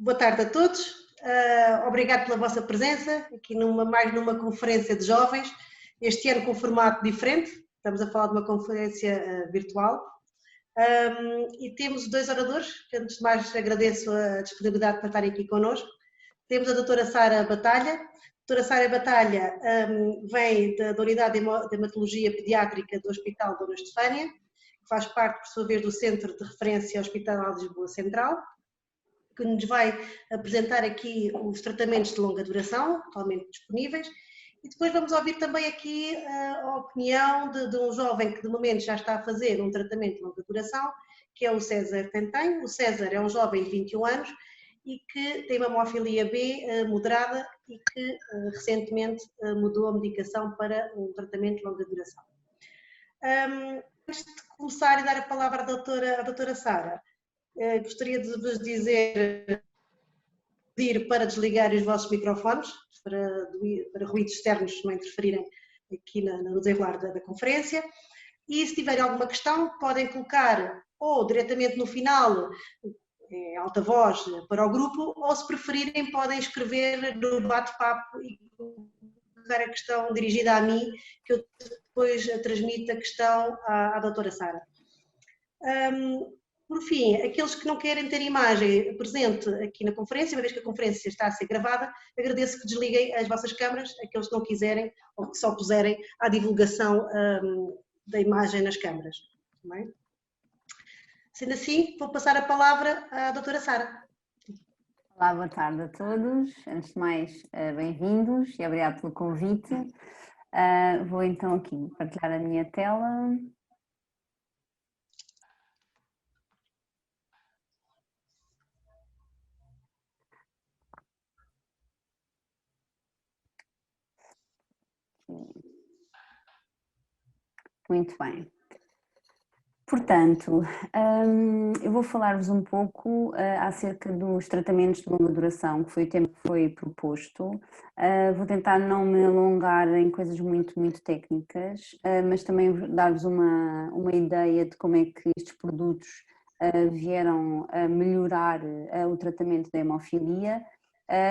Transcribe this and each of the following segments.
Boa tarde a todos. Obrigado pela vossa presença aqui mais numa conferência de jovens, este ano com um formato diferente. Estamos a falar de uma conferência virtual. E temos dois oradores, que antes de mais agradeço a disponibilidade para estarem aqui connosco. Temos a doutora Sara Batalha. A doutora Sara Batalha vem da Unidade de Hematologia Pediátrica do Hospital Dona Estefânia, que faz parte, por sua vez, do Centro de Referência Hospitalar de Lisboa Central, que nos vai apresentar aqui os tratamentos de longa duração, atualmente disponíveis, e depois vamos ouvir também aqui a opinião de um jovem que de momento já está a fazer um tratamento de longa duração, que é o César Tentém. O César é um jovem de 21 anos e que tem uma hemofilia B moderada e que recentemente mudou a medicação para um tratamento de longa duração. Antes de começar e dar a palavra à doutora Sara, gostaria de vos pedir para desligarem os vossos microfones, para ruídos externos não interferirem aqui no desenrolar da conferência. E se tiverem alguma questão, podem colocar ou diretamente no final, em alta voz, para o grupo, ou se preferirem, podem escrever no bate-papo e colocar a questão dirigida a mim, que eu depois transmito a questão à doutora Sara. Por fim, aqueles que não querem ter imagem presente aqui na conferência, uma vez que a conferência está a ser gravada, agradeço que desliguem as vossas câmaras, aqueles que não quiserem ou que só puserem à divulgação da imagem nas câmaras. Bem? Sendo assim, vou passar a palavra à doutora Sara. Olá, boa tarde a todos. Antes de mais, bem-vindos e obrigado pelo convite. Vou então aqui partilhar a minha tela. Muito bem. Portanto, eu vou falar-vos um pouco acerca dos tratamentos de longa duração, que foi o tema que foi proposto. Vou tentar não me alongar em coisas muito técnicas, mas também dar-vos uma ideia de como é que estes produtos vieram a melhorar o tratamento da hemofilia,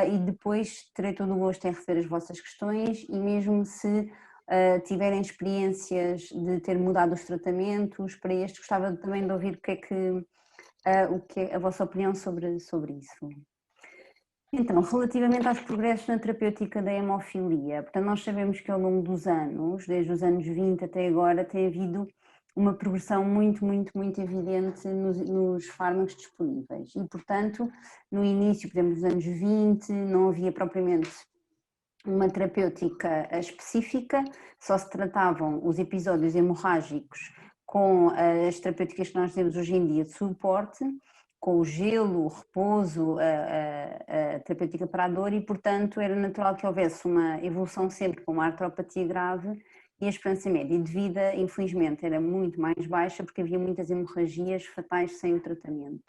e depois terei todo o gosto em receber as vossas questões e mesmo se tiverem experiências de ter mudado os tratamentos para estes, gostava também de ouvir o que é a vossa opinião sobre isso. Então, relativamente aos progressos na terapêutica da hemofilia, portanto, nós sabemos que ao longo dos anos, desde os anos 20 até agora, tem havido uma progressão muito evidente nos fármacos disponíveis e, portanto, no início, por exemplo, dos anos 20, não havia propriamente uma terapêutica específica, só se tratavam os episódios hemorrágicos com as terapêuticas que nós temos hoje em dia de suporte, com o gelo, o repouso, a terapêutica para a dor e, portanto, era natural que houvesse uma evolução sempre com uma artropatia grave e a esperança média de vida, infelizmente, era muito mais baixa porque havia muitas hemorragias fatais sem o tratamento.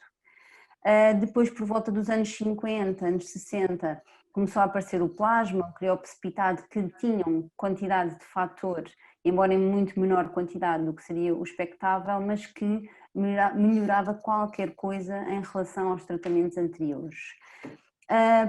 Depois, por volta dos anos 50, anos 60, começou a aparecer o plasma, o crioprecipitado, que tinham quantidade de fator, embora em muito menor quantidade do que seria o expectável, mas que melhorava qualquer coisa em relação aos tratamentos anteriores.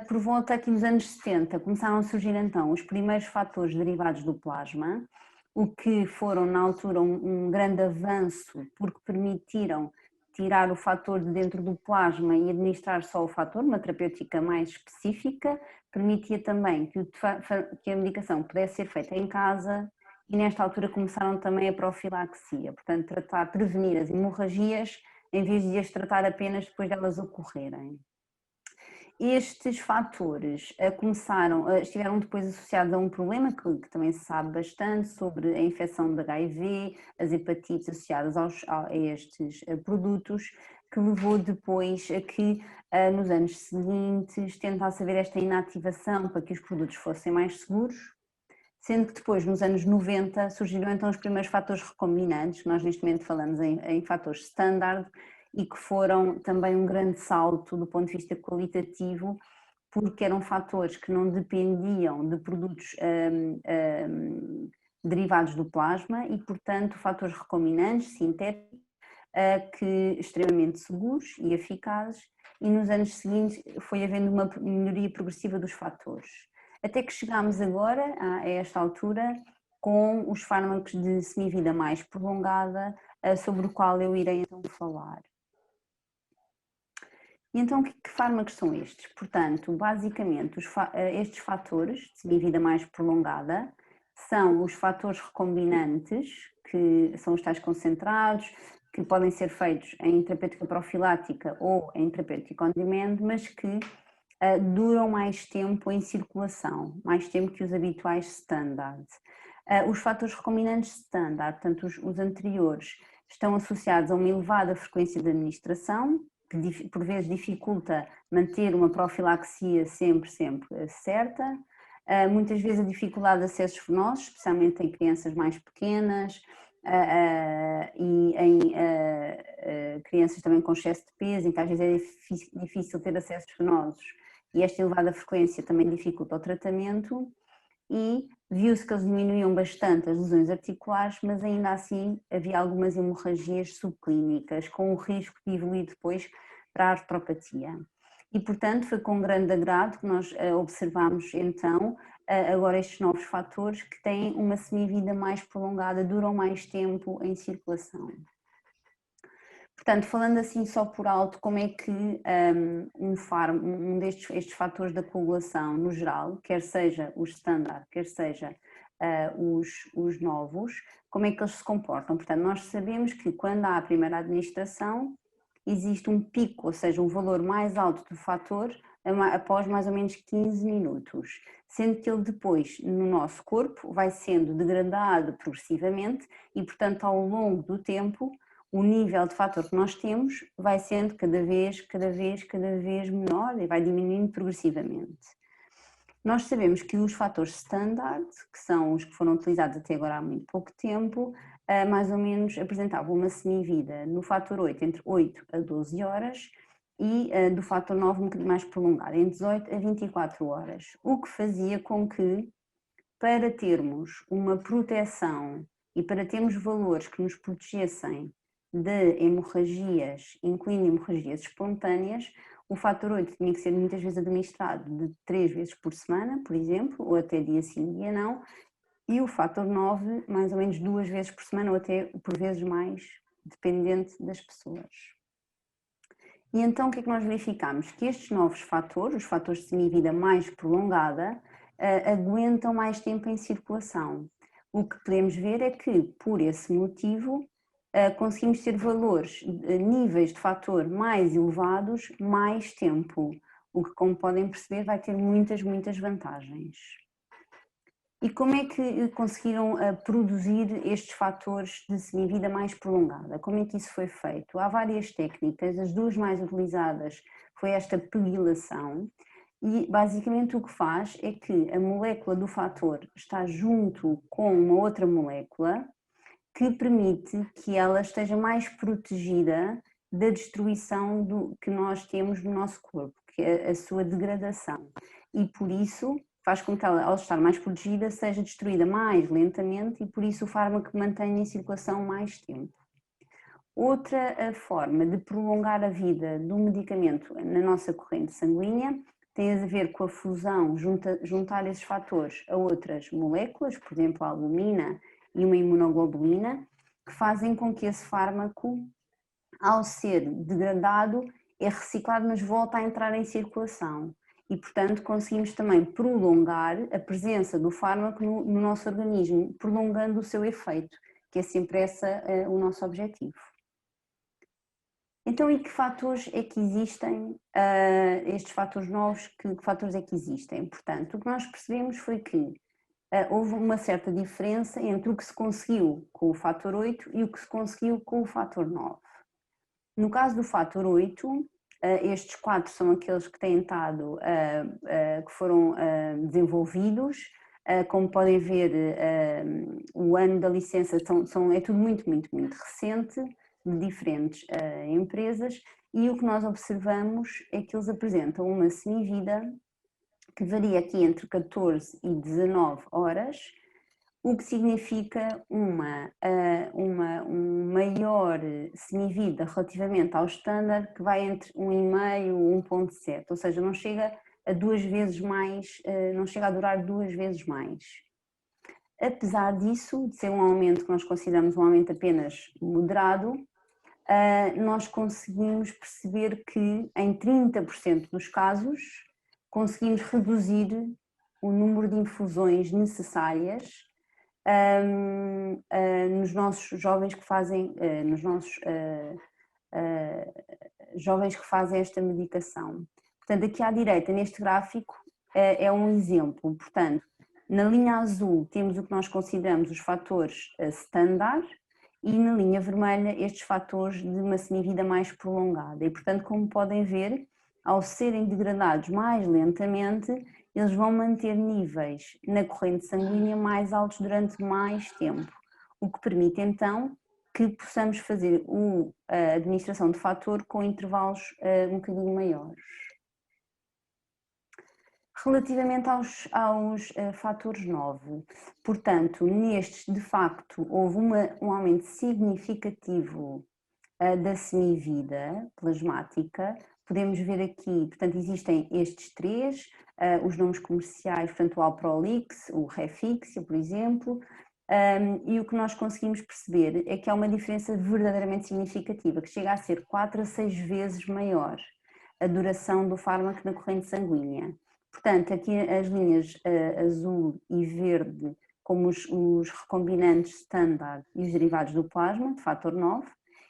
Por volta aqui dos anos 70, começaram a surgir então os primeiros fatores derivados do plasma, o que foram na altura um grande avanço, porque permitiram tirar o fator de dentro do plasma e administrar só o fator, uma terapêutica mais específica, permitia também que a medicação pudesse ser feita em casa e nesta altura começaram também a profilaxia, portanto prevenir as hemorragias em vez de as tratar apenas depois de elas ocorrerem. Estes fatores estiveram depois associados a um problema que também se sabe bastante sobre a infecção de HIV, as hepatites associadas a estes produtos, que levou depois a que nos anos seguintes tentasse haver esta inativação para que os produtos fossem mais seguros, sendo que depois nos anos 90 surgiram então os primeiros fatores recombinantes, que nós neste momento falamos em fatores standard, e que foram também um grande salto do ponto de vista qualitativo, porque eram fatores que não dependiam de produtos derivados do plasma e, portanto, fatores recombinantes, sintéticos, extremamente seguros e eficazes, e nos anos seguintes foi havendo uma melhoria progressiva dos fatores. Até que chegámos agora, a esta altura, com os fármacos de semivida mais prolongada, sobre o qual eu irei então falar. E então, que fármacos são estes? Portanto, basicamente, estes fatores de semivida mais prolongada são os fatores recombinantes, que são os tais concentrados, que podem ser feitos em terapêutica profilática ou em terapêutica on demand, mas que duram mais tempo em circulação, mais tempo que os habituais standard. Os fatores recombinantes standard, portanto os anteriores, estão associados a uma elevada frequência de administração, que por vezes dificulta manter uma profilaxia sempre certa, muitas vezes a dificuldade de acessos venosos, especialmente em crianças mais pequenas e em crianças também com excesso de peso, em que às vezes é difícil ter acessos venosos, e esta elevada frequência também dificulta o tratamento, e viu-se que eles diminuíam bastante as lesões articulares, mas ainda assim havia algumas hemorragias subclínicas, com o risco de evoluir depois para a artropatia. E portanto foi com grande agrado que nós observamos então agora estes novos fatores que têm uma semivida mais prolongada, duram mais tempo em circulação. Portanto, falando assim só por alto, como é que estes fatores da coagulação no geral, quer seja os standard, quer seja os novos, como é que eles se comportam? Portanto, nós sabemos que quando há a primeira administração existe um pico, ou seja, um valor mais alto do fator após mais ou menos 15 minutos, sendo que ele depois no nosso corpo vai sendo degradado progressivamente e, portanto, ao longo do tempo o nível de fator que nós temos vai sendo cada vez menor e vai diminuindo progressivamente. Nós sabemos que os fatores standard, que são os que foram utilizados até agora há muito pouco tempo, mais ou menos apresentavam uma semivida no fator 8 entre 8 a 12 horas e do fator 9 um bocadinho mais prolongado, entre 18 a 24 horas, o que fazia com que, para termos uma proteção e para termos valores que nos protegessem de hemorragias, incluindo hemorragias espontâneas, o fator 8 tinha que ser muitas vezes administrado de 3 vezes por semana, por exemplo, ou até dia sim, dia não, e o fator 9 mais ou menos 2 vezes por semana ou até por vezes mais, dependente das pessoas. E então o que é que nós verificamos? Que estes novos fatores, os fatores de semivida mais prolongada, aguentam mais tempo em circulação. O que podemos ver é que, por esse motivo, conseguimos ter valores, níveis de fator mais elevados, mais tempo, o que, como podem perceber, vai ter muitas vantagens. E como é que conseguiram produzir estes fatores de semivida mais prolongada? Como é que isso foi feito? Há várias técnicas, as duas mais utilizadas foi esta PEGylação, e basicamente o que faz é que a molécula do fator está junto com uma outra molécula que permite que ela esteja mais protegida da destruição que nós temos no nosso corpo, que é a sua degradação, e por isso faz com que ela, ao estar mais protegida, seja destruída mais lentamente e por isso o fármaco mantenha em circulação mais tempo. Outra forma de prolongar a vida do medicamento na nossa corrente sanguínea tem a ver com a fusão, juntar esses fatores a outras moléculas, por exemplo a albumina e uma imunoglobulina, que fazem com que esse fármaco, ao ser degradado, é reciclado, mas volta a entrar em circulação. E, portanto, conseguimos também prolongar a presença do fármaco no nosso organismo, prolongando o seu efeito, que é sempre esse o nosso objetivo. Então, e que fatores é que existem, estes fatores novos, que fatores é que existem? Portanto, o que nós percebemos foi que houve uma certa diferença entre o que se conseguiu com o fator 8 e o que se conseguiu com o fator 9. No caso do fator 8, estes 4 são aqueles que têm estado, que foram desenvolvidos. Como podem ver, o ano da licença é tudo muito recente, de diferentes empresas, e o que nós observamos é que eles apresentam uma semivida que varia aqui entre 14 e 19 horas, o que significa um maior semivida relativamente ao standard, que vai entre 1,5 e 1,7, ou seja, não chega a 2 vezes mais, não chega a durar 2 vezes mais. Apesar disso, de ser um aumento que nós consideramos um aumento apenas moderado, nós conseguimos perceber que em 30% dos casos conseguimos reduzir o número de infusões necessárias nos nossos jovens que fazem, jovens que fazem esta medicação. Portanto, aqui à direita, neste gráfico, é um exemplo. Portanto, na linha azul temos o que nós consideramos os fatores standard e na linha vermelha estes fatores de uma semivida mais prolongada. E, portanto, como podem ver, ao serem degradados mais lentamente, eles vão manter níveis na corrente sanguínea mais altos durante mais tempo, o que permite então que possamos fazer a administração de fator com intervalos um bocadinho maiores. Relativamente aos fatores 9, portanto, nestes de facto houve um aumento significativo da semivida plasmática. Podemos ver aqui, portanto, existem estes três, os nomes comerciais, portanto, o Alprolix, o Refixia, por exemplo, e o que nós conseguimos perceber é que há uma diferença verdadeiramente significativa, que chega a ser 4 a 6 vezes maior a duração do fármaco na corrente sanguínea. Portanto, aqui as linhas azul e verde, como os recombinantes standard e os derivados do plasma, de fator 9,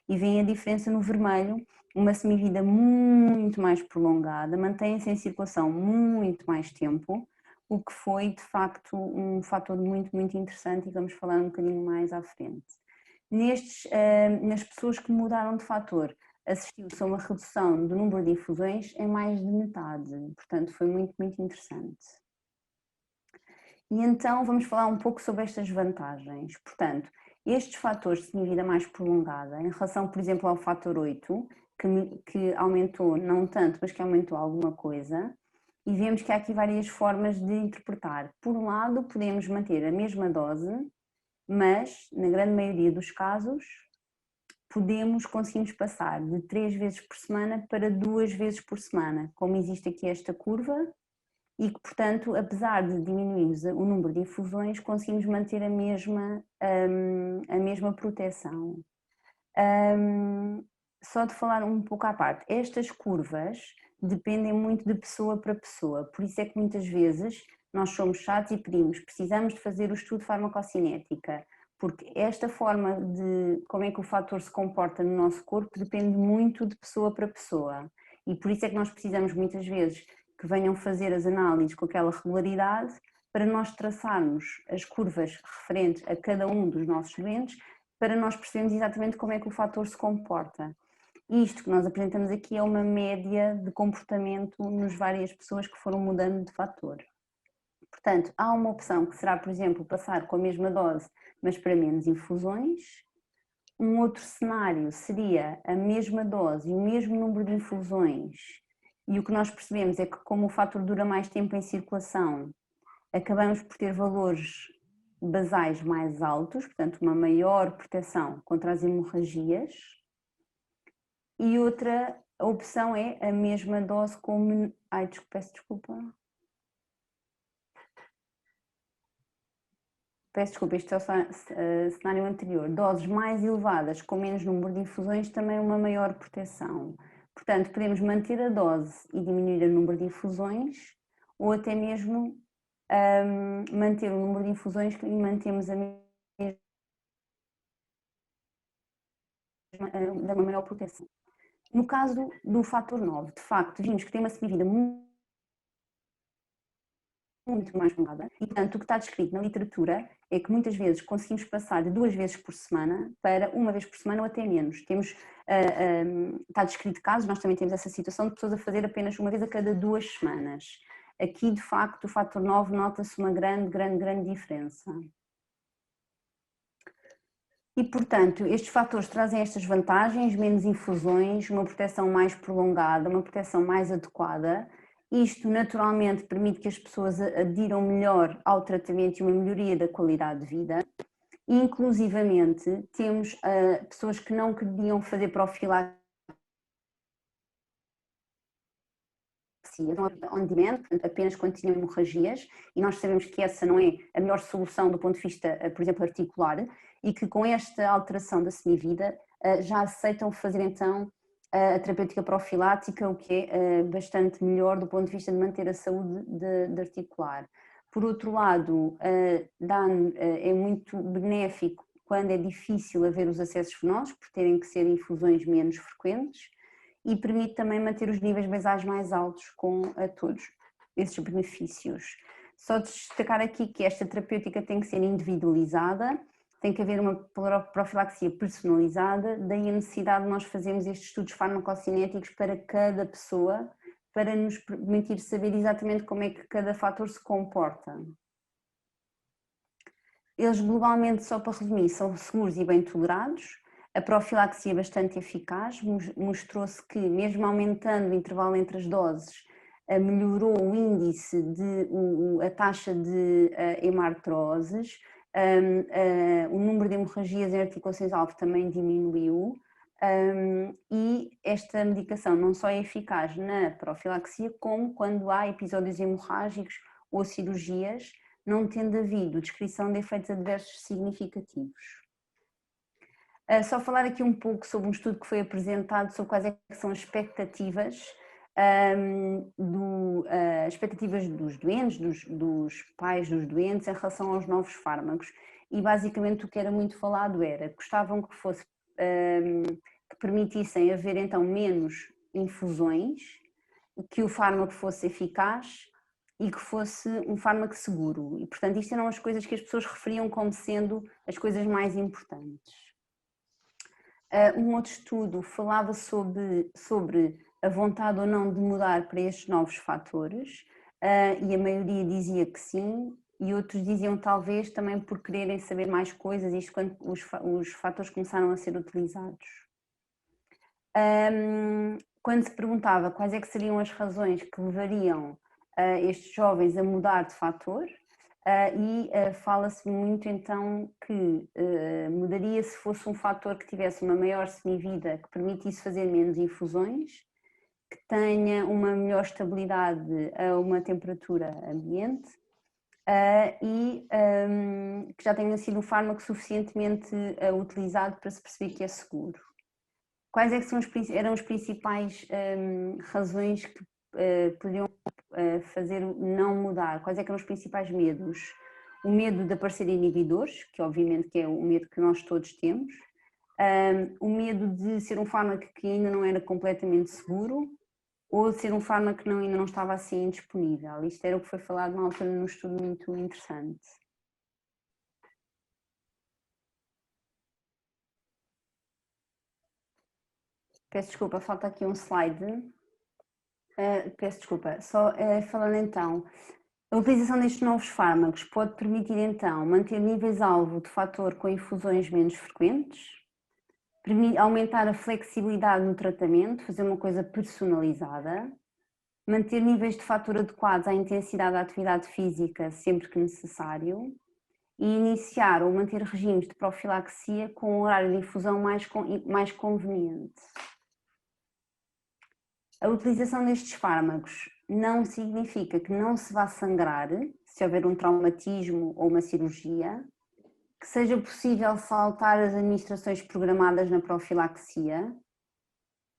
e vem a diferença no vermelho, uma semivida muito mais prolongada, mantém-se em circulação muito mais tempo, o que foi de facto um fator muito, muito interessante e vamos falar um bocadinho mais à frente. Nas pessoas que mudaram de fator, assistiu-se a uma redução do número de infusões em mais de metade, portanto foi muito, muito interessante. E então vamos falar um pouco sobre estas vantagens. Portanto, estes fatores de semivida mais prolongada, em relação, por exemplo, ao fator 8, que aumentou não tanto, mas que aumentou alguma coisa, e vemos que há aqui várias formas de interpretar. Por um lado, podemos manter a mesma dose, mas, na grande maioria dos casos, conseguimos passar de 3 vezes por semana para 2 vezes por semana, como existe aqui esta curva, e que, portanto, apesar de diminuirmos o número de infusões, conseguimos manter a mesma proteção. Só de falar um pouco à parte, estas curvas dependem muito de pessoa para pessoa, por isso é que muitas vezes nós somos chatos e pedimos, precisamos de fazer o estudo de farmacocinética, porque esta forma de como é que o fator se comporta no nosso corpo depende muito de pessoa para pessoa, e por isso é que nós precisamos muitas vezes que venham fazer as análises com aquela regularidade para nós traçarmos as curvas referentes a cada um dos nossos doentes, para nós percebermos exatamente como é que o fator se comporta. Isto que nós apresentamos aqui é uma média de comportamento nas várias pessoas que foram mudando de fator. Portanto, há uma opção que será, por exemplo, passar com a mesma dose, mas para menos infusões. Um outro cenário seria a mesma dose e o mesmo número de infusões, e o que nós percebemos é que, como o fator dura mais tempo em circulação, acabamos por ter valores basais mais altos, portanto uma maior proteção contra as hemorragias. E outra opção é a mesma dose com... peço desculpa. Peço desculpa, isto é o cenário anterior. Doses mais elevadas com menos número de infusões também uma maior proteção. Portanto, podemos manter a dose e diminuir o número de infusões, ou até mesmo manter o número de infusões e mantemos a mesma da maior proteção. No caso do fator 9, de facto, vimos que tem uma semivida muito mais prolongada e, portanto, o que está descrito na literatura é que muitas vezes conseguimos passar de 2 vezes por semana para 1 vez por semana ou até menos. Está descrito casos, nós também temos essa situação de pessoas a fazer apenas 1 vez a cada 2 semanas. Aqui, de facto, o fator 9 nota-se uma grande diferença. E, portanto, estes fatores trazem estas vantagens, menos infusões, uma proteção mais prolongada, uma proteção mais adequada, Isto naturalmente permite que as pessoas adiram melhor ao tratamento e uma melhoria da qualidade de vida. Inclusivamente, temos pessoas que não queriam fazer profilaxia on demand, portanto, apenas quando tinham hemorragias, e nós sabemos que essa não é a melhor solução do ponto de vista, por exemplo, articular, e que com esta alteração da semivida já aceitam fazer então a terapêutica profilática, o que é bastante melhor do ponto de vista de manter a saúde de articular. Por outro lado, é muito benéfico quando é difícil haver os acessos venosos, por terem que ser infusões menos frequentes, e permite também manter os níveis basais mais altos com todos esses benefícios. Só destacar aqui que esta terapêutica tem que ser individualizada, tem que haver uma profilaxia personalizada, daí a necessidade de nós fazermos estes estudos farmacocinéticos para cada pessoa, para nos permitir saber exatamente como é que cada fator se comporta. Eles globalmente, só para resumir, são seguros e bem tolerados. A profilaxia é bastante eficaz, mostrou-se que mesmo aumentando o intervalo entre as doses, melhorou o índice, a taxa de hemartroses, o número de hemorragias em articulações-alvo também diminuiu, e esta medicação não só é eficaz na profilaxia, como quando há episódios hemorrágicos ou cirurgias, não tendo havido descrição de efeitos adversos significativos. Só falar aqui um pouco sobre um estudo que foi apresentado sobre quais é que são as expectativas, expectativas dos doentes, dos pais dos doentes em relação aos novos fármacos, e basicamente o que era muito falado era que gostavam que fosse, que permitissem haver então menos infusões, que o fármaco fosse eficaz e que fosse um fármaco seguro, e portanto isto eram as coisas que as pessoas referiam como sendo as coisas mais importantes. Um outro estudo falava sobre a vontade ou não de mudar para estes novos fatores, e a maioria dizia que sim, e outros diziam talvez também por quererem saber mais coisas, isto quando os fatores começaram a ser utilizados. Quando se perguntava quais é que seriam as razões que levariam estes jovens a mudar de fator, fala-se muito então que mudaria se fosse um fator que tivesse uma maior semivida, que permitisse fazer menos infusões, que tenha uma melhor estabilidade a uma temperatura ambiente que já tenha sido um fármaco suficientemente utilizado para se perceber que é seguro. Quais é que eram as principais razões que poderiam fazer não mudar? Quais é que eram os principais medos? O medo de aparecer inibidores, que obviamente que é o medo que nós todos temos. O medo de ser um fármaco que ainda não era completamente seguro, ou de ser um fármaco que ainda não estava assim disponível. Isto era o que foi falado na altura num estudo muito interessante. Peço desculpa, falta aqui um slide. Peço desculpa, só falando então, a utilização destes novos fármacos pode permitir então manter níveis-alvo de fator com infusões menos frequentes, aumentar a flexibilidade no tratamento, fazer uma coisa personalizada, manter níveis de fator adequados à intensidade da atividade física sempre que necessário e iniciar ou manter regimes de profilaxia com um horário de infusão mais conveniente. A utilização destes fármacos não significa que não se vá sangrar se houver um traumatismo ou uma cirurgia, que seja possível saltar as administrações programadas na profilaxia,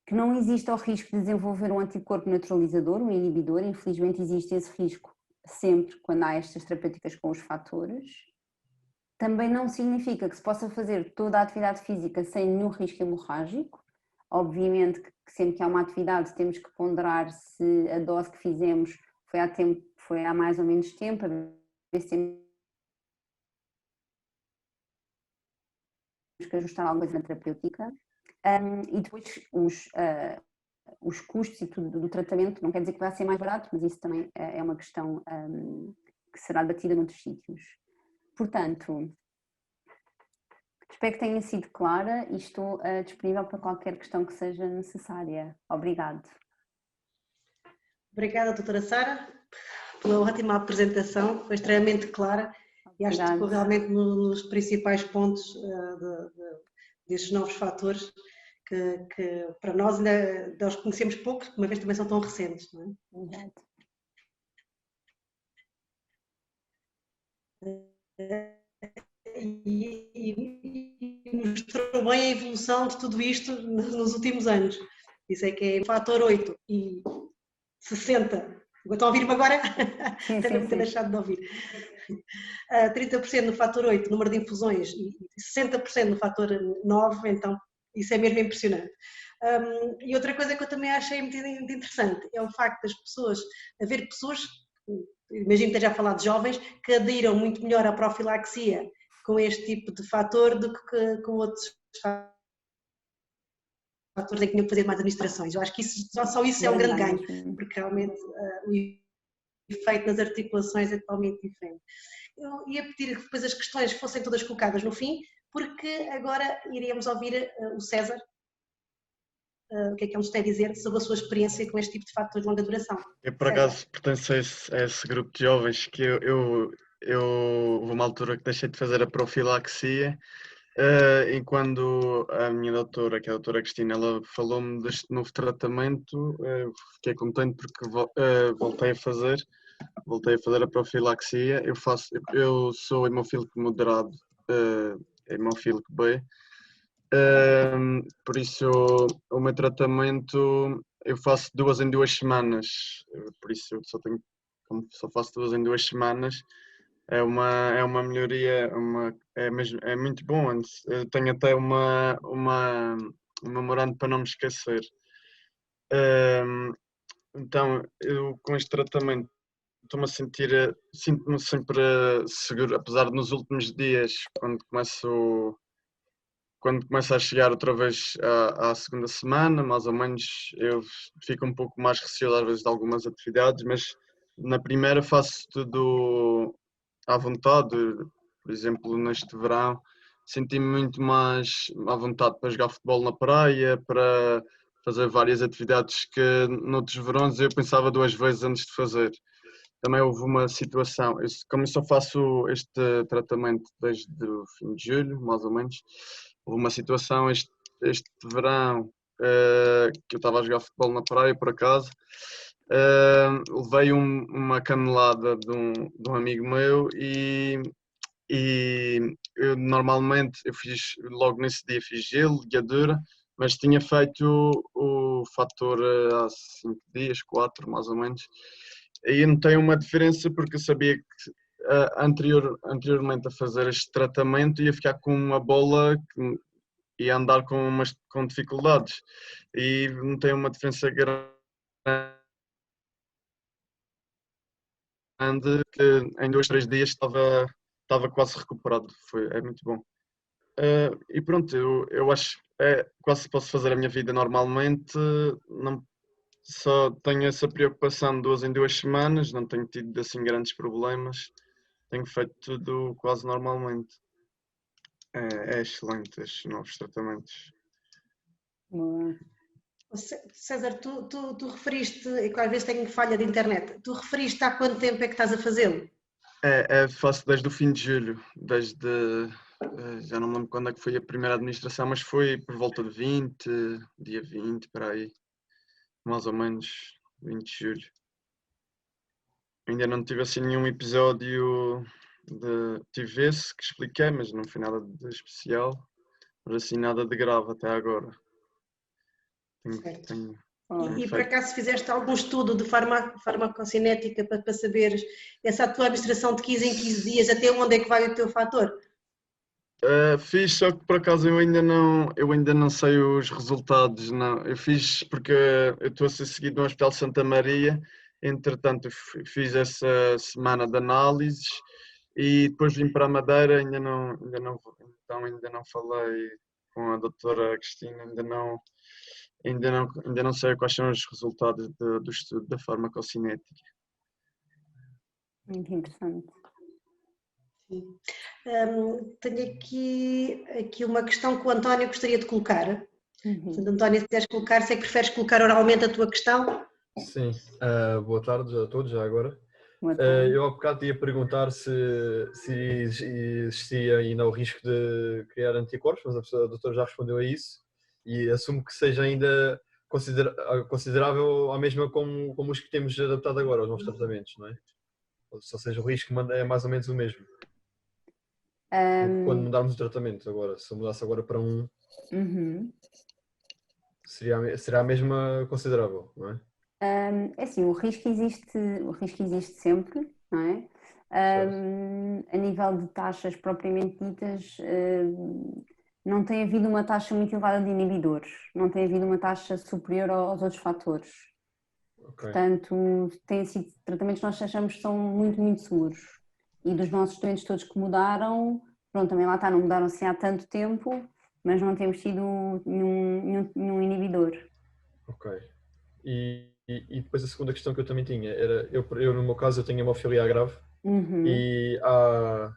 que não exista o risco de desenvolver um anticorpo neutralizador, um inibidor, infelizmente existe esse risco sempre quando há estas terapêuticas com os fatores. Também não significa que se possa fazer toda a atividade física sem nenhum risco hemorrágico. Obviamente que sempre que há uma atividade temos que ponderar se a dose que fizemos foi há mais ou menos tempo, a ver se temos que ajustar alguma coisa na terapêutica. E depois os custos e tudo do tratamento, não quer dizer que vai ser mais barato, mas isso também é uma questão que será debatida noutros sítios. Portanto, espero que tenha sido clara e estou disponível para qualquer questão que seja necessária. Obrigado. Obrigada, doutora Sara, pela ótima apresentação, foi extremamente clara e acho que tocou realmente nos principais pontos destes novos fatores que para nós ainda nós conhecemos pouco, uma vez também são tão recentes, não é? Exato. E mostrou bem a evolução de tudo isto nos últimos anos. Isso é que é o fator 8 e 60. Estão a ouvir-me agora? Sim, Até não ter deixado de ouvir. 30% no fator 8, número de infusões, e 60% no fator 9, então isso é mesmo impressionante. E outra coisa que eu também achei muito interessante é o facto das pessoas, haver pessoas, imagino que esteja a falar de jovens, que aderiram muito melhor à profilaxia com este tipo de fator do que com outros fatores em que tinham que fazer mais administrações. Eu acho que isso, só isso é um grande ganho, porque realmente o efeito nas articulações é totalmente diferente. Eu ia pedir que depois as questões fossem todas colocadas no fim, porque agora iríamos ouvir o César, o que é que ele nos tem a dizer sobre a sua experiência com este tipo de fatores de longa duração. Eu, por acaso, pertenço a esse grupo de jovens que houve uma altura que deixei de fazer a profilaxia e quando a minha doutora, que é a doutora Cristina, ela falou-me deste novo tratamento, fiquei contente porque voltei a fazer a profilaxia. Eu sou hemofílico moderado, hemofílico B, por isso o meu tratamento eu faço 2 em 2 semanas, por isso eu como só faço 2 em 2 semanas, é uma melhoria, é muito bom. Eu tenho até um memorando para não me esquecer. Então, eu com este tratamento sinto-me sempre seguro, apesar de nos últimos dias, quando começa a chegar outra vez à segunda semana, mais ou menos, eu fico um pouco mais receoso às vezes de algumas atividades, mas na primeira faço tudo à vontade. Por exemplo, neste verão senti-me muito mais à vontade para jogar futebol na praia, para fazer várias atividades que noutros verões eu pensava 2 vezes antes de fazer. Também houve uma situação, como eu só faço este tratamento desde o fim de julho, mais ou menos, houve uma situação este verão que eu estava a jogar futebol na praia, por acaso, levei uma canelada de um amigo meu e eu normalmente, logo nesse dia fiz gelo, ligadura, mas tinha feito o fator há 5 dias, 4 mais ou menos. Aí notei uma diferença porque eu sabia que anteriormente a fazer este tratamento ia ficar com uma bola que ia andar com dificuldades e notei uma diferença grande que em 2, 3 dias estava quase recuperado. É muito bom. E pronto, eu acho que quase posso fazer a minha vida normalmente, não, só tenho essa preocupação de 2 em 2 semanas, não tenho tido assim grandes problemas, tenho feito tudo quase normalmente. É excelente estes novos tratamentos. Boa. César, tu referiste, e que às vezes tenho falha de internet, tu referiste há quanto tempo é que estás a fazê-lo? Faço desde o fim de julho, já não me lembro quando é que foi a primeira administração, mas foi por volta de dia 20, para aí, mais ou menos, 20 de julho. Ainda não tive assim nenhum episódio tive esse que expliquei, mas não foi nada de especial, mas assim nada de grave até agora. E por acaso fizeste algum estudo de farmacocinética para saberes essa tua administração de 15 em 15 dias, até onde é que vai o teu fator? Fiz, só que por acaso eu ainda não sei os resultados, não. Eu fiz porque eu estou a ser seguido no Hospital Santa Maria, entretanto fiz essa semana de análises e depois vim para a Madeira, ainda não falei com a doutora Cristina, ainda não sei quais são os resultados do estudo da farmacocinética. Muito interessante. Sim. Tenho aqui uma questão que o António gostaria de colocar. Portanto, António, se quiseres colocar, sei que preferes colocar oralmente a tua questão Sim, boa tarde a todos já agora. Boa tarde. Eu há bocado ia perguntar se existia ainda o risco de criar anticorpos, mas a doutora já respondeu a isso e assumo que seja ainda considerável a mesma como os que temos adaptado agora aos novos tratamentos, não é? Ou seja, o risco é mais ou menos o mesmo. Quando mudarmos o tratamento agora, se eu mudasse agora para um, será a mesma considerável, não é? É assim, o risco existe sempre, não é? A nível de taxas propriamente ditas, não tem havido uma taxa muito elevada de inibidores, não tem havido uma taxa superior aos outros fatores. Okay. Portanto, têm sido tratamentos que nós achamos que são muito, muito seguros. E dos nossos doentes todos que mudaram, pronto, também lá está, não mudaram assim há tanto tempo, mas não temos tido nenhum inibidor. Ok. E depois a segunda questão que eu também tinha era, eu no meu caso eu tenho hemofilia grave e há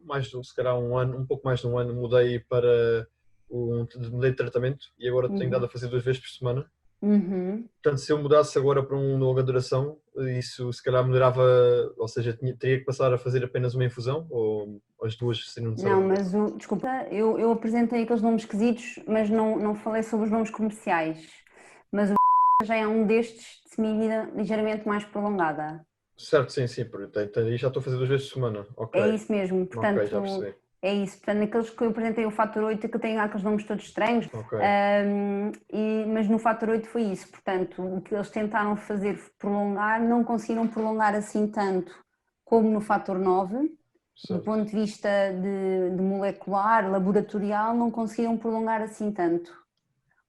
mais de, se calhar um pouco mais de um ano mudei mudei de tratamento e agora tenho dado a fazer 2 vezes por semana. Portanto, se eu mudasse agora para um de longa duração, isso se calhar melhorava, ou seja, teria que passar a fazer apenas uma infusão ou as duas seriam necessárias? Não, mas desculpa, eu apresentei aqueles nomes esquisitos, mas não falei sobre os nomes comerciais. Mas o já é um destes de semida ligeiramente mais prolongada. Certo, sim, e já estou a fazer 2 vezes por semana. Ok. É isso mesmo, portanto, Ok, já percebi. é isso. Portanto, naqueles que eu apresentei o fator 8, que tem aqueles nomes todos estranhos, Ok. mas no fator 8 foi isso. Portanto, o que eles tentaram fazer prolongar, não conseguiram prolongar assim tanto como no fator 9. Certo. Do ponto de vista de molecular, laboratorial, não conseguiram prolongar assim tanto.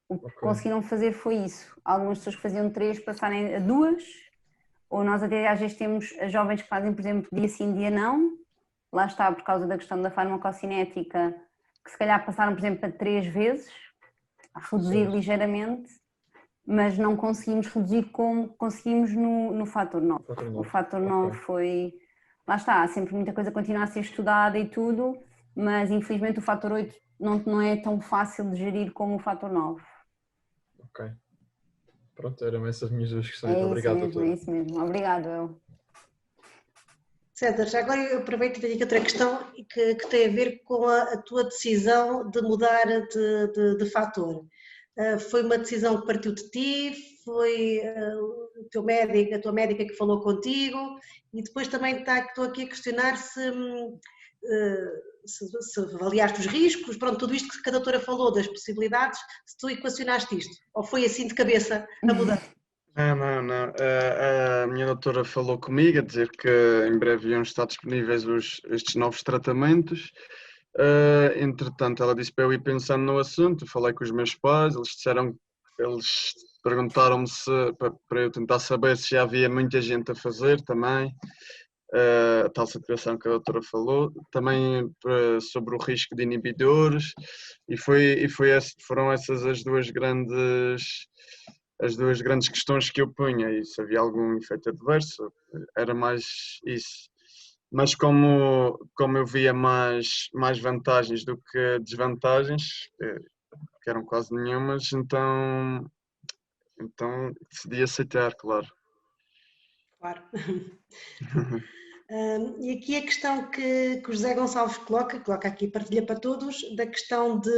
O que conseguiram fazer foi isso. Algumas pessoas que faziam 3 passarem a 2, ou nós até às vezes temos jovens que fazem, por exemplo, dia sim, dia não. Lá está, por causa da questão da farmacocinética, que se calhar passaram, por exemplo, a 3 vezes, a reduzir ligeiramente, mas não conseguimos reduzir como conseguimos no fator 9. O fator 9 foi... Lá está, há sempre muita coisa que continua a ser estudada e tudo, mas infelizmente o fator 8 não é tão fácil de gerir como o fator 9. Ok. Pronto, eram essas minhas 2 questões. Obrigado, doutora. É isso mesmo. Obrigado, eu. César, já agora eu aproveito e tenho aqui outra questão que tem a ver com a tua decisão de mudar de fator. Foi uma decisão que partiu de ti? Foi o teu médico, a tua médica que falou contigo? E depois também estou aqui a questionar se avaliaste os riscos, pronto, tudo isto que a doutora falou, das possibilidades, se tu equacionaste isto, ou foi assim de cabeça a mudar? Não. A minha doutora falou comigo a dizer que em breve iam estar disponíveis estes novos tratamentos. Entretanto, ela disse para eu ir pensando no assunto. Falei com os meus pais, eles perguntaram-me para eu tentar saber se já havia muita gente a fazer também. A tal situação que a doutora falou, também sobre o risco de inibidores, foram essas as duas grandes questões que eu punha, e se havia algum efeito adverso, era mais isso. Mas como eu via mais vantagens do que desvantagens, que eram quase nenhumas, então decidi aceitar, claro. Claro. E aqui a questão que o José Gonçalves coloca aqui, partilha para todos, da questão de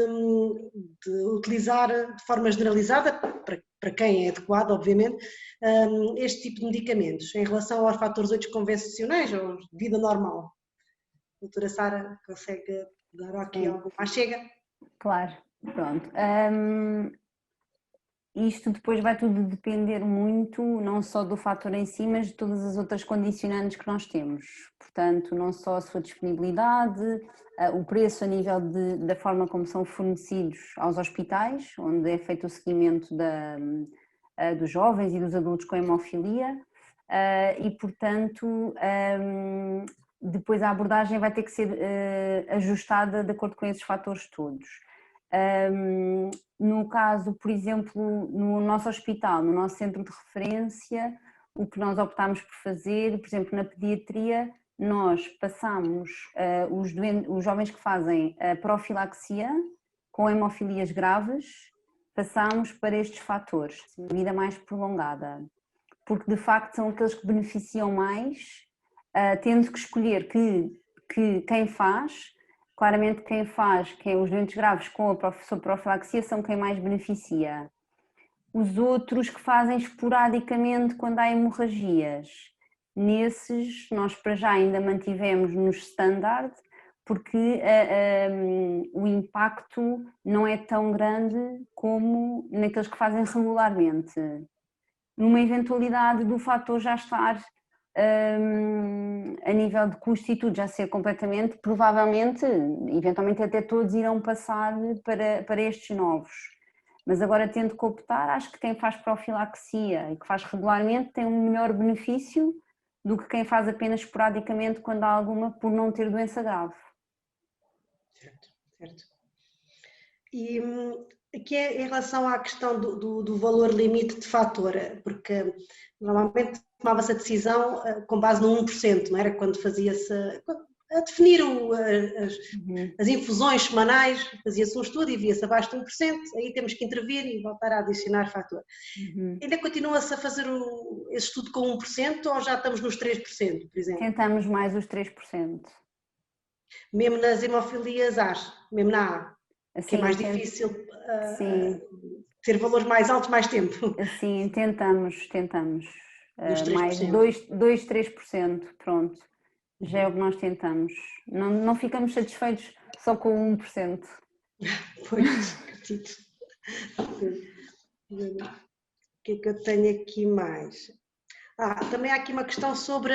utilizar de forma generalizada, para quem é adequado, obviamente, este tipo de medicamentos, em relação aos fatores 8 convencionais ou de vida normal. A doutora Sara consegue dar aqui algo mais chega? Claro, pronto. Isto depois vai tudo depender muito, não só do fator em si, mas de todas as outras condicionantes que nós temos. Portanto, não só a sua disponibilidade, o preço a nível da forma como são fornecidos aos hospitais, onde é feito o seguimento dos jovens e dos adultos com hemofilia, e portanto depois a abordagem vai ter que ser ajustada de acordo com esses fatores todos. No caso, por exemplo, no nosso hospital, no nosso centro de referência, o que nós optámos por fazer, por exemplo, na pediatria, nós passamos os jovens que fazem a profilaxia com hemofilias graves, passamos para estes fatores, a vida mais prolongada, porque de facto são aqueles que beneficiam mais, tendo que escolher que quem faz, claramente quem faz, que é os doentes graves com a profilaxia, são quem mais beneficia. Os outros que fazem esporadicamente quando há hemorragias, nesses nós para já ainda mantivemos nos standard, porque o impacto não é tão grande como naqueles que fazem regularmente. Numa eventualidade do fator já estar a nível de custo e tudo já ser completamente, provavelmente, eventualmente até todos irão passar para estes novos. Mas agora tendo que optar, acho que quem faz profilaxia e que faz regularmente tem um melhor benefício do que quem faz apenas esporadicamente quando há alguma por não ter doença grave. Certo, certo. E aqui é em relação à questão do valor limite de fator, porque normalmente tomava-se a decisão com base no 1%, não era? Quando fazia-se a definir as infusões semanais, fazia-se um estudo e via-se abaixo de 1%, aí temos que intervir e voltar a adicionar fator. Ainda continua-se a fazer esse estudo com 1% ou já estamos nos 3%, por exemplo? Tentamos mais os 3%. Mesmo nas hemofilias A, mesmo na A, que é mais difícil ter valores mais altos mais tempo. Sim, tentamos. Mais 2, 3%, pronto. Já é o que nós tentamos. Não ficamos satisfeitos só com 1%. Pois, acredito. O que é que eu tenho aqui mais? Também há aqui uma questão sobre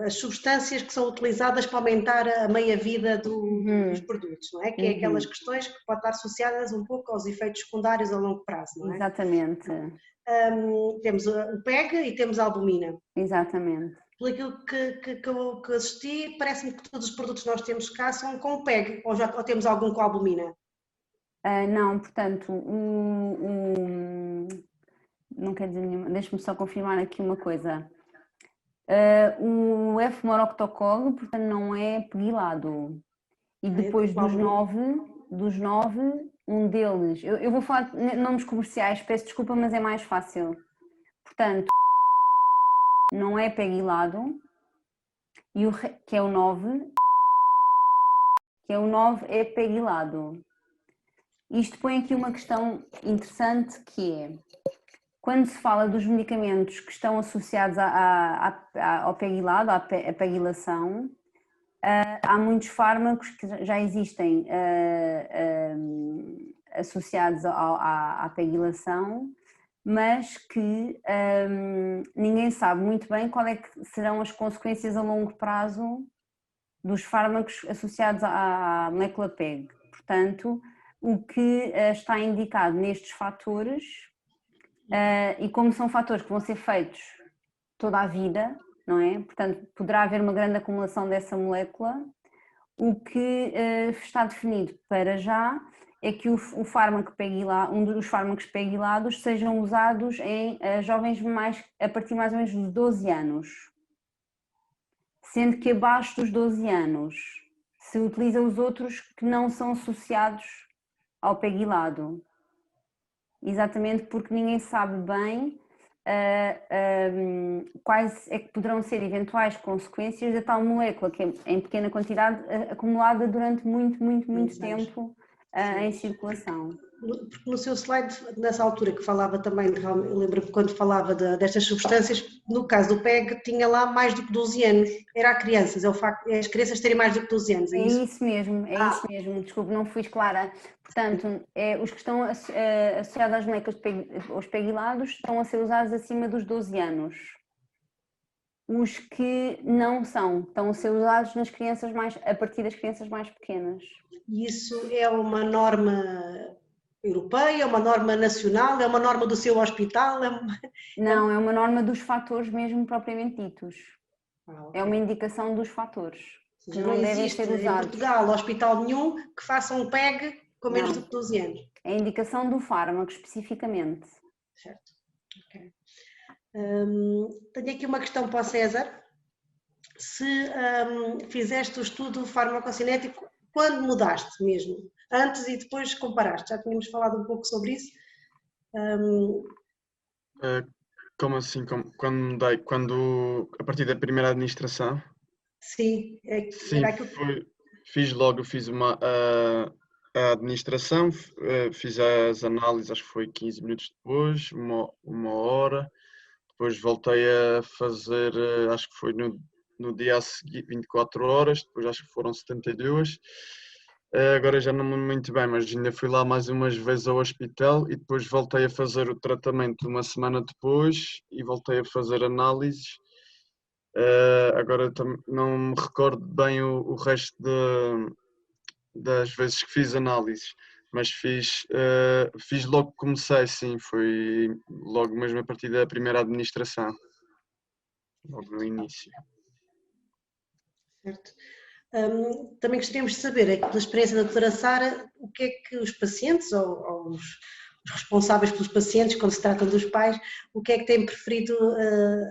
as substâncias que são utilizadas para aumentar a meia-vida dos produtos, não é? Que é aquelas questões que podem estar associadas um pouco aos efeitos secundários a longo prazo, não é? Exatamente. Temos o PEG e temos a albumina. Exatamente. Pelo aquilo que assisti, parece-me que todos os produtos que nós temos cá são com o PEG, ou temos algum com a albumina? Não, portanto, não quer dizer nenhuma, deixa-me só confirmar aqui uma coisa. O F-moroctocol, portanto, não é pegilado. E depois dos 9, um deles, eu vou falar de nomes comerciais, peço desculpa, mas é mais fácil. Portanto, não é pegilado, e que é o 9, é pegilado. Isto põe aqui uma questão interessante que é, quando se fala dos medicamentos que estão associados ao pegilado, à pegilação, há muitos fármacos que já existem associados à pegilação, mas que ninguém sabe muito bem qual é que serão as consequências a longo prazo dos fármacos associados à molécula PEG. Portanto, o que está indicado nestes fatores, e como são fatores que vão ser feitos toda a vida, não é? Portanto, poderá haver uma grande acumulação dessa molécula. O que está definido para já é que o fármaco pegilado, um dos fármacos pegilados sejam usados em jovens a partir mais ou menos dos 12 anos. Sendo que abaixo dos 12 anos se utiliza os outros que não são associados ao pegilado. Exatamente porque ninguém sabe bem quais é que poderão ser eventuais consequências da tal molécula que é em pequena quantidade acumulada durante muito tempo em circulação. Porque no seu slide, nessa altura que falava também, eu lembro-me quando falava destas substâncias, no caso do PEG tinha lá mais do que 12 anos, era a crianças, é o facto de as crianças terem mais do que 12 anos, é isso? Isso mesmo, isso mesmo, desculpe, não fui clara. Portanto, os que estão associados às moléculas aos pegilados estão a ser usados acima dos 12 anos. Os que não estão a ser usados nas crianças a partir das crianças mais pequenas. E isso é uma norma europeia, é uma norma nacional, é uma norma do seu hospital? Não, é uma norma dos fatores mesmo propriamente ditos. Okay. É uma indicação dos fatores. Que não devem ser usados. Em Portugal, hospital nenhum que faça um PEG com menos de 12 anos. É a indicação do fármaco, especificamente. Certo. Okay. Tenho aqui uma questão para o César. Se fizeste o estudo farmacocinético, quando mudaste mesmo? antes e depois comparaste. Já tínhamos falado um pouco sobre isso. Como assim? Quando mudei? A partir da primeira administração? Sim, Sim, era aquilo. fiz a administração, fiz as análises, acho que foi 15 minutos depois, uma hora. Depois voltei a fazer, acho que foi no dia a seguir, 24 horas, depois acho que foram 72. Agora já não me lembro muito bem, mas ainda fui lá mais umas vezes ao hospital e depois voltei a fazer o tratamento uma semana depois e voltei a fazer análises. Agora não me recordo bem o resto das vezes que fiz análises, mas fiz logo que comecei, sim, foi logo mesmo a partir da primeira administração, logo no início. Certo. Também gostaríamos de saber, pela experiência da doutora Sara, o que é que os pacientes ou os responsáveis pelos pacientes, quando se trata dos pais, o que é que têm preferido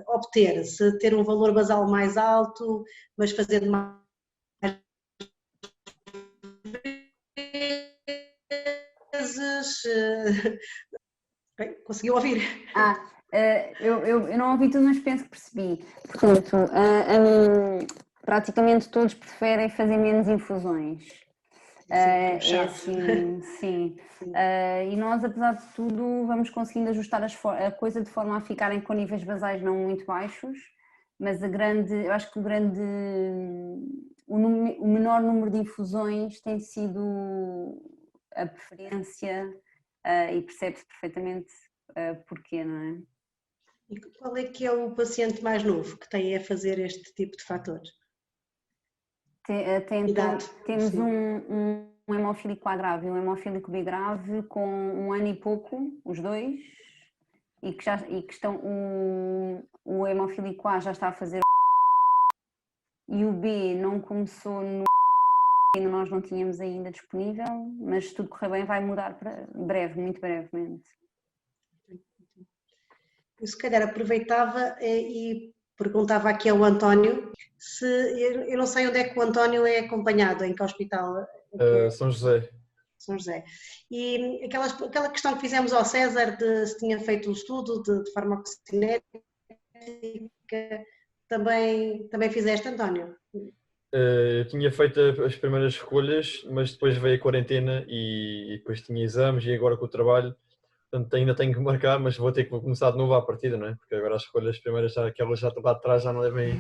obter? Se ter um valor basal mais alto, mas fazer mais vezes... Conseguiu ouvir? Eu não ouvi tudo, mas penso que percebi. Portanto, praticamente todos preferem fazer menos infusões. É assim, sim. E nós, apesar de tudo, vamos conseguindo ajustar a coisa de forma a ficarem com níveis basais não muito baixos, mas eu acho que o menor número de infusões tem sido a preferência e percebe-se perfeitamente porquê, não é? E qual é que é o paciente mais novo que tem a fazer este tipo de fatores? Temos um hemofílico A grave e um hemofílico B grave com 1 ano e pouco, os dois, e que estão, o hemofílico A já está a fazer e o B não começou ainda nós não tínhamos ainda disponível, mas se tudo correr bem vai mudar para breve, muito brevemente. Eu se calhar aproveitava e perguntava aqui ao António se, eu não sei onde é que o António é acompanhado, em que hospital? São José. São José. E aquela questão que fizemos ao César de se tinha feito um estudo de farmacocinética, também fizeste, António? Eu tinha feito as primeiras escolhas, mas depois veio a quarentena e depois tinha exames e agora com o trabalho, portanto ainda tenho que marcar, mas vou ter que começar de novo à partida, não é? Porque agora as escolhas primeiras, aquelas já lá atrás já não devem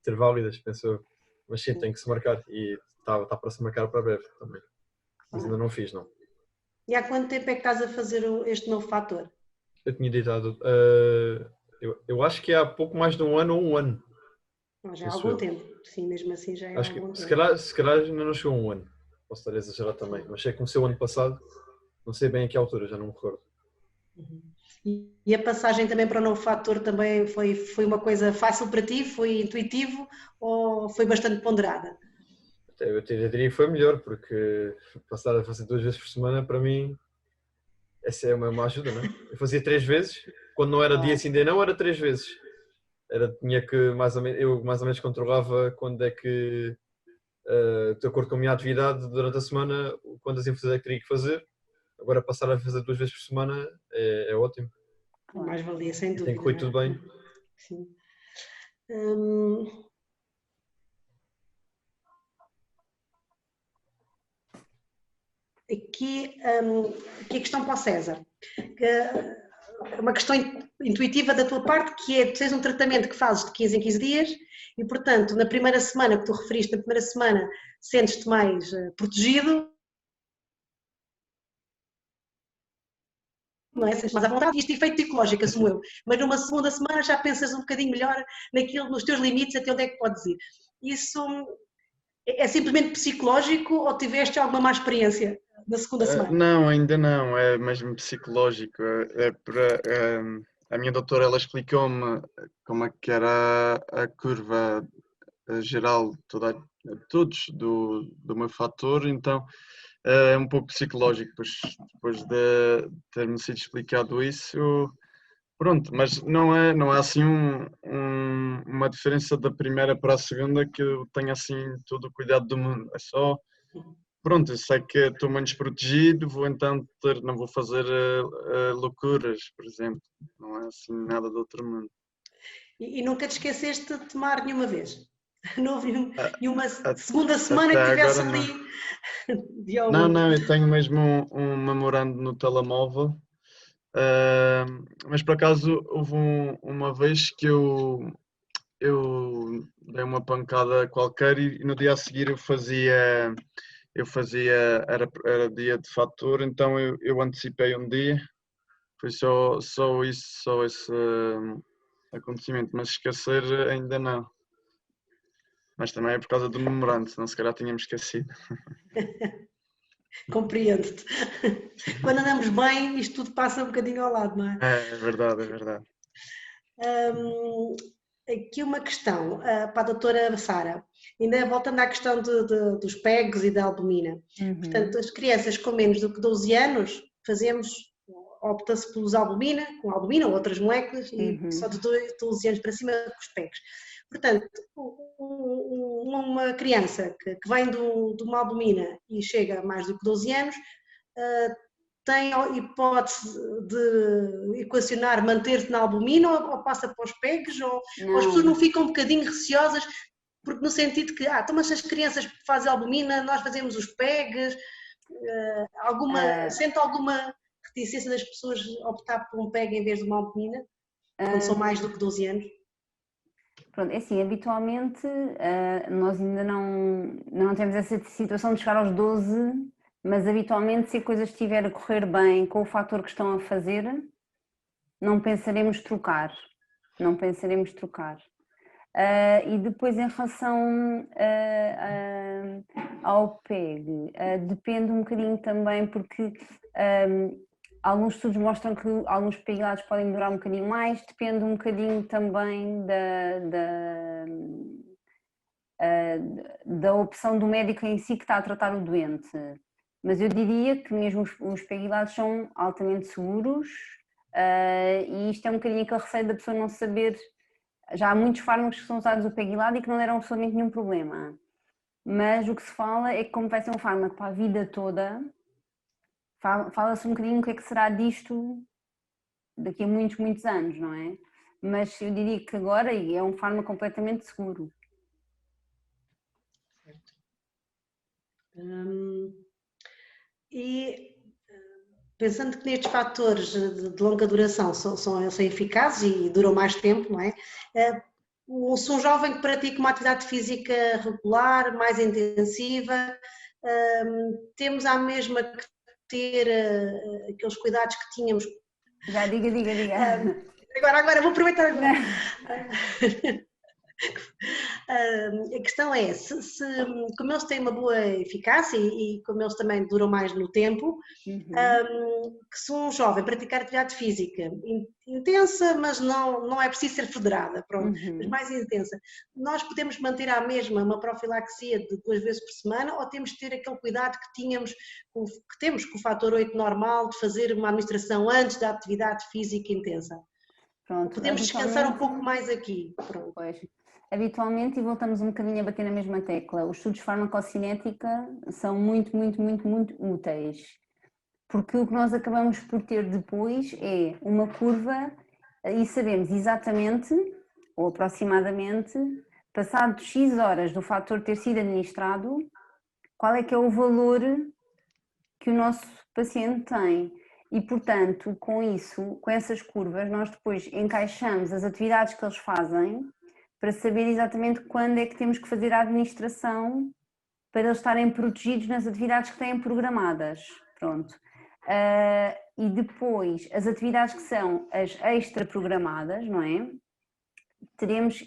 ser válidas, penso eu. Mas sim, tem que se marcar e está para se marcar para breve também. Mas ainda não fiz, não. E há quanto tempo é que estás a fazer este novo fator? Eu tinha ditado, eu acho que há pouco mais de um ano ou um ano. Já há algum tempo, sim, mesmo assim já é há algum tempo. Se calhar ainda não chegou a um ano, posso estar a exagerar também, mas sei que comecei o ano passado, não sei bem a que altura, já não me recordo. E a passagem também para o novo fator também foi uma coisa fácil para ti? Foi intuitivo ou foi bastante ponderada? Eu diria que foi melhor, porque passar a fazer 2 vezes por semana, para mim, essa é uma ajuda, não é? Eu fazia 3 vezes, quando não era dia sim, dia não, era 3 vezes. Tinha que, eu mais ou menos controlava quando é que, de acordo com a minha atividade durante a semana, quantas infusões é que teria que fazer. Agora passar a fazer 2 vezes por semana é ótimo. Mais valia, sem dúvida. Tem que correr tudo bem. Sim. Aqui a questão para o César. Uma questão intuitiva da tua parte, que é, tu tens um tratamento que fazes de 15 em 15 dias e, portanto, na primeira semana que tu referiste, na primeira semana sentes-te mais protegido, não é? Sentes mais à vontade, isto é efeito psicológico, assumo eu, mas numa segunda semana já pensas um bocadinho melhor nos teus limites, até onde é que podes ir. Isso é simplesmente psicológico ou tiveste alguma má experiência na segunda semana? Não, ainda não, é mesmo psicológico. A minha doutora, ela explicou-me como é que era a curva geral todos do meu fator, então é um pouco psicológico, depois de ter-me sido explicado isso, pronto, mas não é assim uma diferença da primeira para a segunda que eu tenho assim todo o cuidado do mundo, é só pronto, eu sei que estou menos protegido, não vou fazer loucuras, por exemplo. Não é assim nada do outro mundo. E nunca te esqueceste de tomar nenhuma vez? Não houve nenhuma A- segunda semana Até que estivesse agora não. ali de Não, algum. não, eu tenho mesmo um memorando no telemóvel, mas por acaso houve uma vez que eu dei uma pancada qualquer e no dia a seguir era dia de fator, então eu antecipei um dia, foi só esse acontecimento, mas esquecer ainda não. Mas também é por causa do memorando, senão se calhar tínhamos esquecido. Compreendo-te. Quando andamos bem, isto tudo passa um bocadinho ao lado, não é? É verdade, é verdade. Aqui uma questão para a doutora Sara, ainda voltando à questão dos PEGs e da albumina. Portanto, as crianças com menos do que 12 anos, opta-se pelos albumina, com albumina ou outras moléculas, e só de 12 anos para cima com os PEGs. Portanto, uma criança que vem de uma albumina e chega a mais do que 12 anos, tem a hipótese de equacionar manter-se na albumina ou passa para os PEGs, ou as pessoas não ficam um bocadinho receosas, porque no sentido que, então mas se as crianças fazem albumina, nós fazemos os PEGs, sente alguma reticência das pessoas optar por um PEG em vez de uma albumina, quando são mais do que 12 anos? Pronto, é assim, habitualmente nós ainda não temos essa situação de chegar aos 12, mas habitualmente se a coisa estiver a correr bem com o fator que estão a fazer, não pensaremos trocar, e depois em relação ao PEG, depende um bocadinho também porque alguns estudos mostram que alguns PEGados podem durar um bocadinho mais, depende um bocadinho também da opção do médico em si que está a tratar o doente. Mas eu diria que mesmo os PEGados são altamente seguros, e isto é um bocadinho aquele receio da pessoa não saber. Já há muitos fármacos que são usados o PEGilad e que não deram absolutamente nenhum problema. Mas o que se fala é que como vai ser um fármaco para a vida toda, fala-se um bocadinho o que é que será disto daqui a muitos, muitos anos, não é? Mas eu diria que agora é um fármaco completamente seguro. E pensando que nestes fatores de longa duração são eficazes e duram mais tempo, não é? Se um jovem que pratica uma atividade física regular, mais intensiva, temos a mesma que ter aqueles cuidados que tínhamos. Já, diga. Agora vou aproveitar agora. A questão é, como eles têm uma boa eficácia e como eles também duram mais no tempo, que se um jovem praticar atividade física intensa, mas não é preciso ser federada, pronto, mas mais intensa, nós podemos manter à mesma uma profilaxia de 2 vezes por semana ou temos de ter aquele cuidado que temos com o fator 8 normal de fazer uma administração antes da atividade física intensa? Pronto, podemos descansar um pouco mais aqui. Pronto. Pois. Habitualmente, e voltamos um bocadinho a bater na mesma tecla, os estudos de farmacocinética são muito úteis, porque o que nós acabamos por ter depois é uma curva e sabemos exatamente, ou aproximadamente, passado X horas do fator ter sido administrado, qual é que é o valor que o nosso paciente tem. E, portanto, com isso, com essas curvas, nós depois encaixamos as atividades que eles fazem para saber exatamente quando é que temos que fazer a administração para eles estarem protegidos nas atividades que têm programadas. Pronto. E depois, as atividades que são as extra programadas, não é? Teremos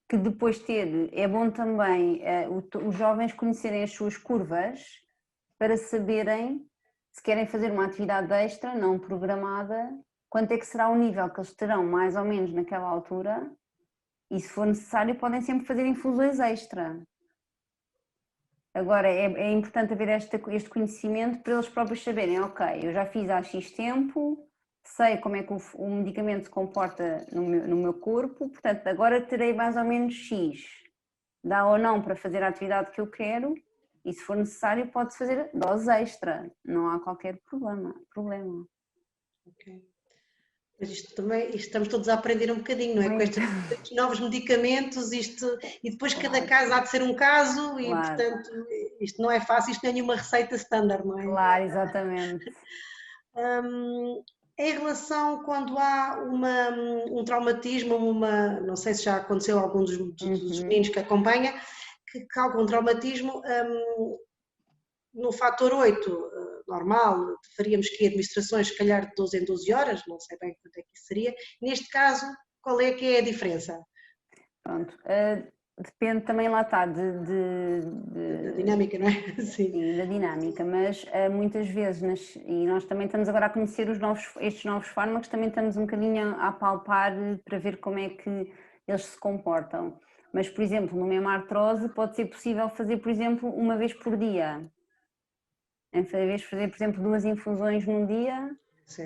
que depois ter, é bom também os jovens conhecerem as suas curvas para saberem se querem fazer uma atividade extra, não programada, quanto é que será o nível que eles terão mais ou menos naquela altura. E se for necessário podem sempre fazer infusões extra. Agora é importante haver este conhecimento para eles próprios saberem, ok, eu já fiz há X tempo, sei como é que o medicamento se comporta no meu corpo, portanto agora terei mais ou menos X. Dá ou não para fazer a atividade que eu quero E se for necessário pode-se fazer dose extra, não há qualquer problema. Ok. Mas isto também, estamos todos a aprender um bocadinho, não é? Com estes novos medicamentos, e depois cada caso há de ser um caso e, portanto, isto não é fácil, isto não é nenhuma receita standard, não é? Claro, exatamente. Em relação quando há um traumatismo, não sei se já aconteceu a algum dos meninos que acompanha, que há algum traumatismo, no fator 8, normal, faríamos que administrações, se calhar de 12 em 12 horas, não sei bem quanto é que isso seria. Neste caso, qual é que é a diferença? Pronto, depende também, lá está, da dinâmica, não é? Sim, da dinâmica, mas muitas vezes, e nós também estamos agora a conhecer estes novos fármacos, também estamos um bocadinho a apalpar para ver como é que eles se comportam. Mas, por exemplo, numa hemartrose pode ser possível fazer, por exemplo, uma vez por dia. Em vez de fazer, por exemplo, 2 infusões num dia,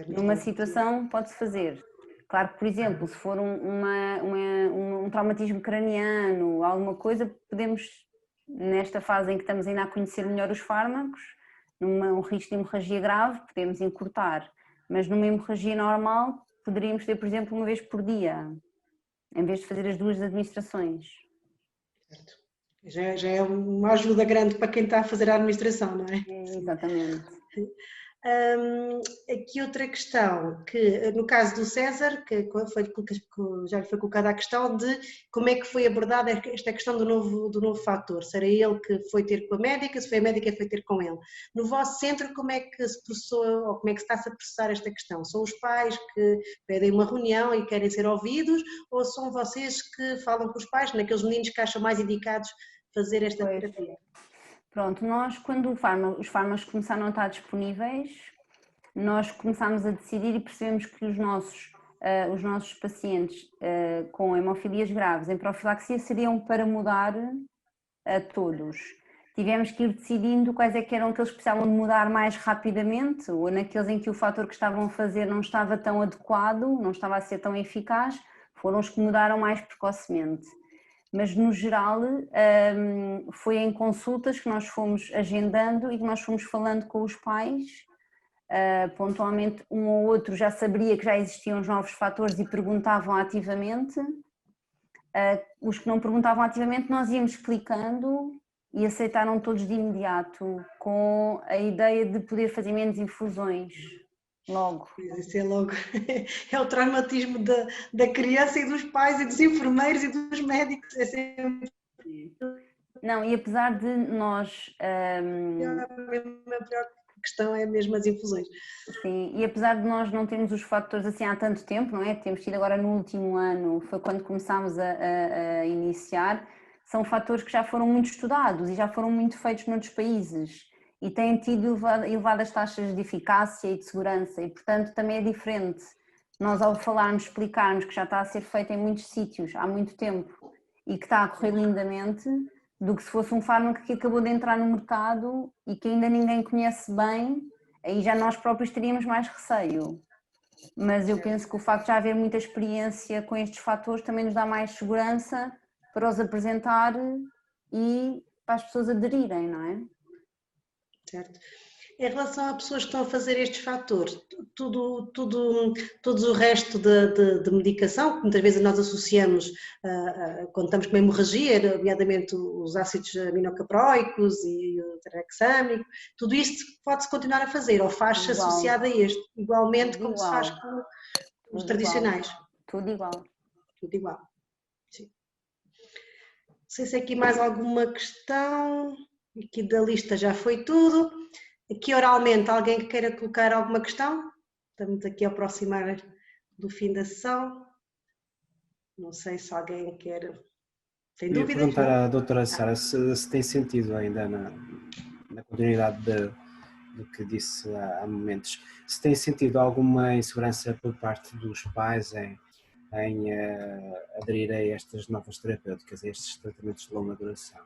numa situação pode-se fazer. Claro que, por exemplo, se for um traumatismo craniano, alguma coisa, podemos, nesta fase em que estamos ainda a conhecer melhor os fármacos, um risco de hemorragia grave, podemos encurtar. Mas numa hemorragia normal, poderíamos ter, por exemplo, uma vez por dia, em vez de fazer as 2 administrações. Certo. Já é uma ajuda grande para quem está a fazer a administração, não é? Exatamente. Aqui outra questão, que no caso do César, já lhe foi colocada a questão de como é que foi abordada esta questão do novo fator, se era ele que foi ter com a médica, se foi a médica que foi ter com ele. No vosso centro, como é que se processou, ou como é que se está-se a processar esta questão? São os pais que pedem uma reunião e querem ser ouvidos, ou são vocês que falam com os pais, naqueles meninos que acham mais indicados fazer esta terapia? Pronto, nós quando os fármacos começaram a estar disponíveis, nós começámos a decidir e percebemos que os nossos pacientes com hemofilias graves em profilaxia seriam para mudar a todos. Tivemos que ir decidindo quais é que eram aqueles que precisavam de mudar mais rapidamente, ou naqueles em que o fator que estavam a fazer não estava tão adequado, não estava a ser tão eficaz, foram os que mudaram mais precocemente. Mas no geral foi em consultas que nós fomos agendando e que nós fomos falando com os pais, pontualmente um ou outro já sabia que já existiam os novos fatores e perguntavam ativamente, os que não perguntavam ativamente nós íamos explicando e aceitaram todos de imediato, com a ideia de poder fazer menos infusões. Logo. Isso é logo, é o traumatismo da criança e dos pais e dos enfermeiros e dos médicos, é sempre... Não, e apesar de nós... A pior questão é mesmo as infusões. Sim, e apesar de nós não termos os fatores assim há tanto tempo, não é? Temos tido agora no último ano, foi quando começámos a iniciar, são fatores que já foram muito estudados e já foram muito feitos noutros países. E têm tido elevadas taxas de eficácia e de segurança e, portanto, também é diferente. Nós, ao falarmos, explicarmos que já está a ser feito em muitos sítios há muito tempo e que está a correr lindamente, do que se fosse um fármaco que acabou de entrar no mercado e que ainda ninguém conhece bem, aí já nós próprios teríamos mais receio. Mas eu penso que o facto de já haver muita experiência com estes fatores também nos dá mais segurança para os apresentar e para as pessoas aderirem, não é? Certo. Em relação a pessoas que estão a fazer estes fatores, todo o resto de medicação, que muitas vezes nós associamos quando estamos com uma hemorragia, nomeadamente os ácidos aminocapróicos e o tranexâmico, tudo isto pode-se continuar a fazer, ou faz-se associado a este, igualmente como se faz com os tradicionais. Tudo igual. Tudo igual. Sim. Não sei se aqui mais alguma questão. Aqui da lista já foi tudo. Aqui oralmente, alguém que queira colocar alguma questão? Estamos aqui a aproximar do fim da sessão. Não sei se alguém quer... Tem dúvidas? Queria perguntar à doutora Sara se tem sentido ainda na continuidade do que disse há momentos, se tem sentido alguma insegurança por parte dos pais em aderir a estas novas terapêuticas, a estes tratamentos de longa duração?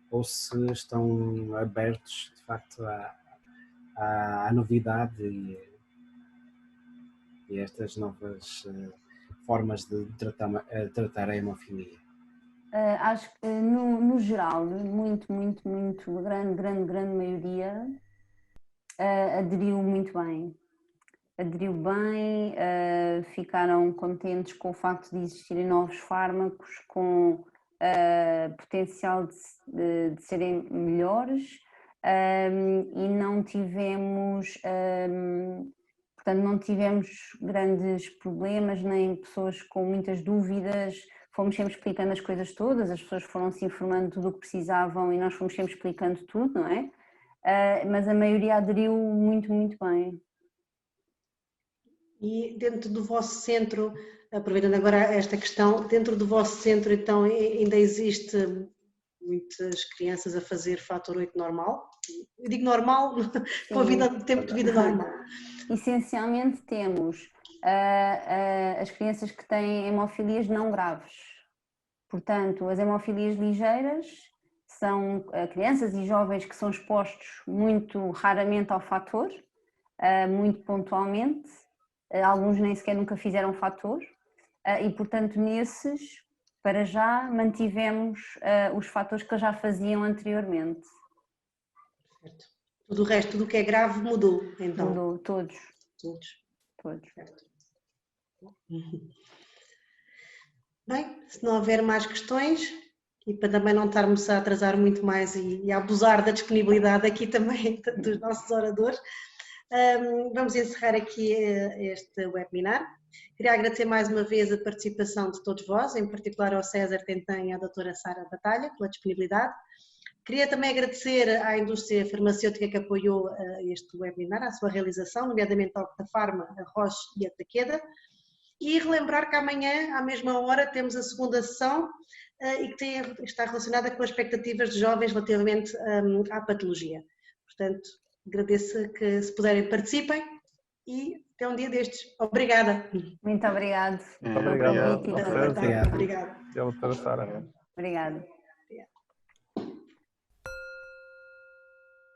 Ou se estão abertos, de facto, à novidade e estas novas formas de tratar a hemofilia? Acho que no geral, muito, grande maioria aderiu muito bem. Aderiu bem, ficaram contentes com o facto de existirem novos fármacos com potencial de serem melhores, e não tivemos, portanto, não tivemos grandes problemas, nem pessoas com muitas dúvidas. Fomos sempre explicando as coisas todas, as pessoas foram se informando de tudo o que precisavam e nós fomos sempre explicando tudo, não é? Mas a maioria aderiu muito bem. E dentro do vosso centro, aproveitando agora esta questão, dentro do vosso centro então ainda existe muitas crianças a fazer fator 8 normal? Eu digo normal, com a vida, tempo de vida normal. Essencialmente temos as crianças que têm hemofilias não graves. Portanto, as hemofilias ligeiras são crianças e jovens que são expostos muito raramente ao fator, muito pontualmente. Alguns nem sequer nunca fizeram fator, e portanto nesses, para já, mantivemos os fatores que já faziam anteriormente. Certo. Tudo o resto, tudo o que é grave mudou, então? Mudou, todos. Certo. Bem, se não houver mais questões, e para também não estarmos a atrasar muito mais e a abusar da disponibilidade aqui também dos nossos oradores, vamos encerrar aqui este webinar. Queria agradecer mais uma vez a participação de todos vós, em particular ao César Tentém e à doutora Sara Batalha, pela disponibilidade. Queria também agradecer à indústria farmacêutica que apoiou este webinar, a sua realização, nomeadamente ao Octafarma, a Roche e a Takeda. E relembrar que amanhã, à mesma hora, temos a segunda sessão e que está relacionada com as expectativas de jovens relativamente à patologia. Portanto, agradeço que, se puderem, participem e até um dia destes. Obrigada. Muito obrigada. Obrigado. Obrigada. Obrigado. Obrigada.